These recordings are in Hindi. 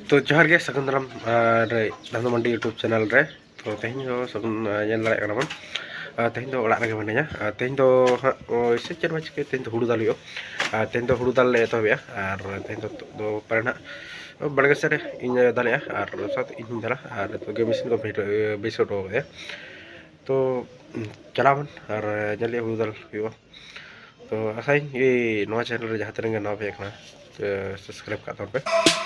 तो जोहार गे सगुन दाराम दामदो मंडी यूट्यूब चैनल रे तो तेहन दो सगुन ñel दाड़े कना बन तेहन दो ओड़ा रेगे मिनाया तेहन दो से चेद बा चिके तेहन दो हुड़ू दाल तेहन दो हुड़ू दाल ले एतहबेया आर तेहन दो पारे ना बाड़गे सेड इन दालेया आर साथ इन दाला आर तो गे मेसिन को बेसो दो दे तो चलावन आर ñel हुड़ू दाल हुआ तो आसाई ये नवा चैनल रे जहां तरेंगे नवा पे कना सब्सक्राइब का तौर पे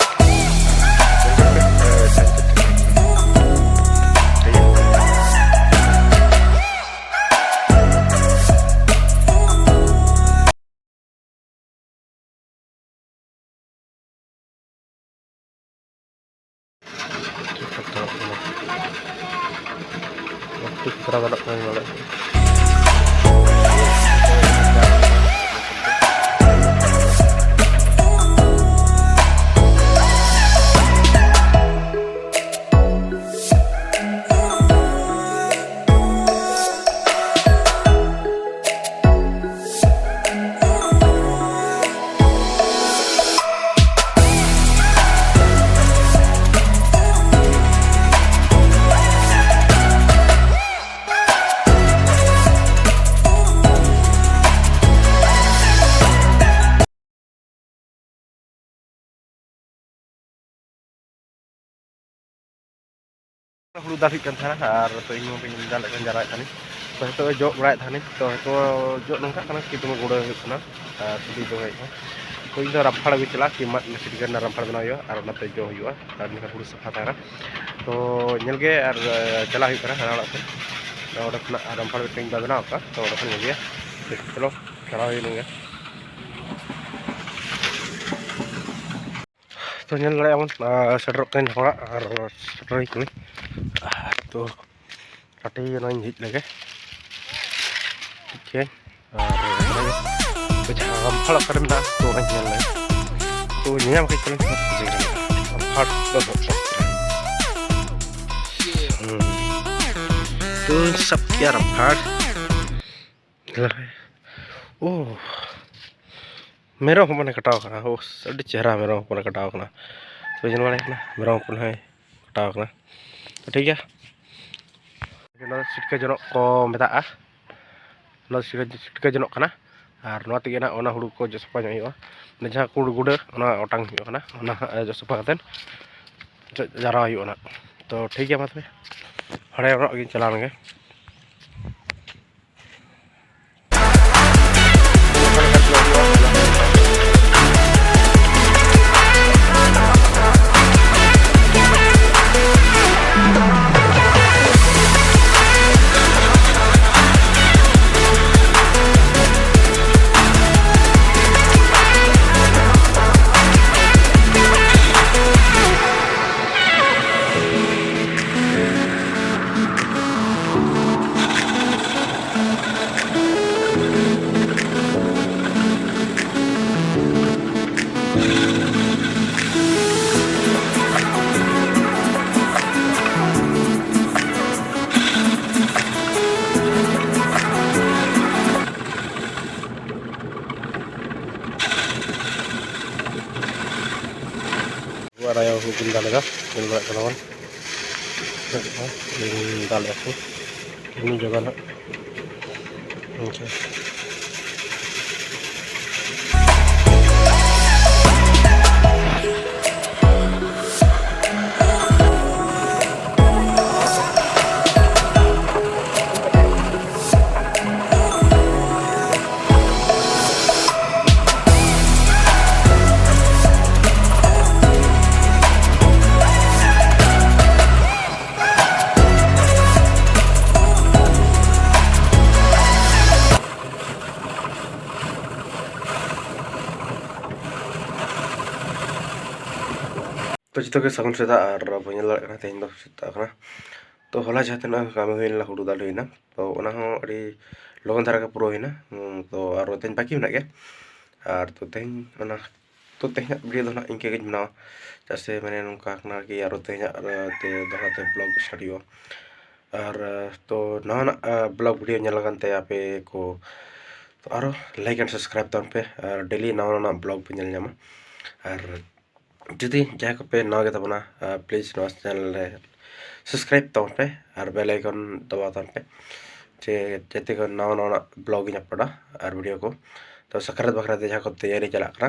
हुड़ू दाल और तो इन दाल जरा तो हतो जो बड़ा तो हतो जो नौका कि तुम गुड़ सुधी जो तो इन रफाड़ भी चला कि मत सिटीगन रफाड़ बना और जो हुआ हुड़ू सफा था तो नलगे और चला हाना से रफाड़ भी बनाव का तो चलो चला तो ñel daड़े बन सेटर हड़ा और सेटर तो काटी हेज लगे ठीक है और रफाड़ तो ñel लगे तो ñam के रफाड़ तो सब क्या रफाड़ ओ मेरा हमारे कटाव करना हो अभी चेहरा मेरा हमारे कटाव करना तो जन वाले मेरा हमारे है कटाव करना तो ठीक है सिटके जनों को मेता सिटके जनों करना और नवा तेगे ना ओना हुड़ू को जसपा जो जहाँ कुड़ गुड़ ओटांग जसपा जरा ना तो ठीक है मतलब हड़े चलाने raya hukum dalaga ini kawan ini dalam aku ini juga nak oke तो जितो के सगुन सेता और बन दाड़ा तेहन दो सेता तो हला जहाँ तना कमी हुई हुड़ू दाल हुई तो लगन धारा पूरा हुई तो और तेहन बाकी मे गया और तो तेहन तो तेहन वीडियो दो इनके बनावा जैसे मैंने नौका कि और तेहन दोहराते ब्लॉग स्टार्ट हुआ और तो नवा ब्लॉग वीडियो लगनते आपे को तो लाइक एंड सब्सक्राइब तन पे और डेली नवा ब्लॉग पे नामा और जुदी जहाँ को पे नवा के तबना प्लीज नवा चैनल रे सब्सक्राइब तब पे और बेल आइकन दबा तब पे जे जैसे को नवा नवा ब्लॉग इन अपलोडा और वीडियो को तो सकरात बकरात जहाँ को तैयारी चला करना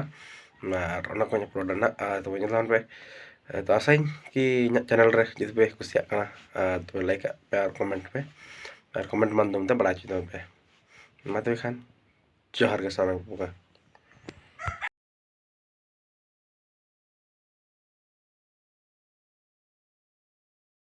और ओना को अपलोड ना तो nyalakan पे तो आसाइन कि चैनल रे जुदी पे कुसिया करना तो लाइक पे और कमेंट मान दूँ तो बड़ा चीज़ पे मत भी खान जोहार के सामने